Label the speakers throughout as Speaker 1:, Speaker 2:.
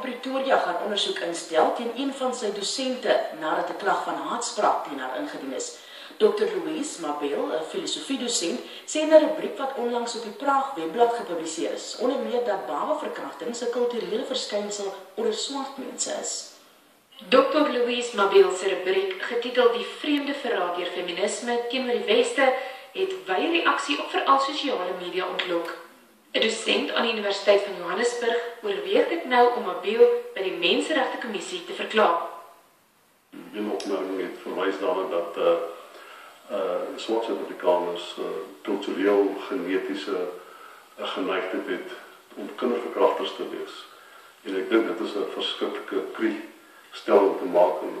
Speaker 1: Pretoria gaan ondersoek instel teen een van sy dosente nadat 'n klag van haatspraak teen haar ingedien is. Dr. Louise Mabel, 'n filosofiedosent, sê in 'n rubriek wat onlangs op die Praag webblad gepubliseer is, onder meer dat babaverkrachting 'n kulturele verskynsel onder swart mense is.
Speaker 2: Dr. Louise Mabel se rubriek, getiteld Die vreemde verraad deur feminisme teenoor die Weste, het wye reaksie op veral sosiale media ontlok. 'n Dosent aan die Universiteit van Johannesburg oorweeg dit nou om Mabel by die Menseregtekommissie te verklaar.
Speaker 3: Die opmerking het verwys daarna dat swart Suid-Afrikaners kultureel genetiese geneigtheid het om kinderverkrachters te wees. En ek dink dit is 'n verskriklike stelling te maak en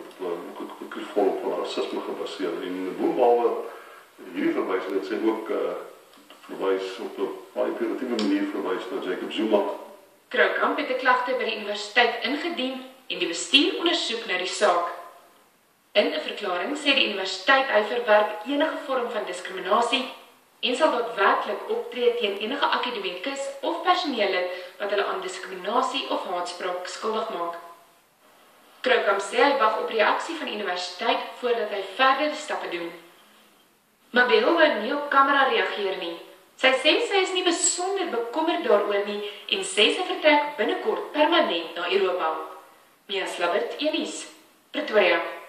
Speaker 3: ook 'n vorm van rasisme gebaseer. En boonbehalwe hierdie verwysing het sy ook verwys op 'n baie privatieve manier verwys na Jacob Zuma.
Speaker 2: Kroukamp het 'n klagte by die universiteit ingedien en die bestuur ondersoek na die saak. In 'n verklaring sê die universiteit hy verwerp enige vorm van diskriminasie en sal daadwerklik optree teen enige akademikus of personeellid wat hulle aan diskriminasie of haatspraak skuldig maak. Kroukamp sê hy wag op reaksie van die universiteit voordat hy verdere stappe doen. Mabel wou nie op kamera reageer nie. Sy sê sy is nie besonder bekommerd daaroor nie en sê sy vertrek binnekort permanent na Europa. Mia Slabbert, Eunice, Pretoria.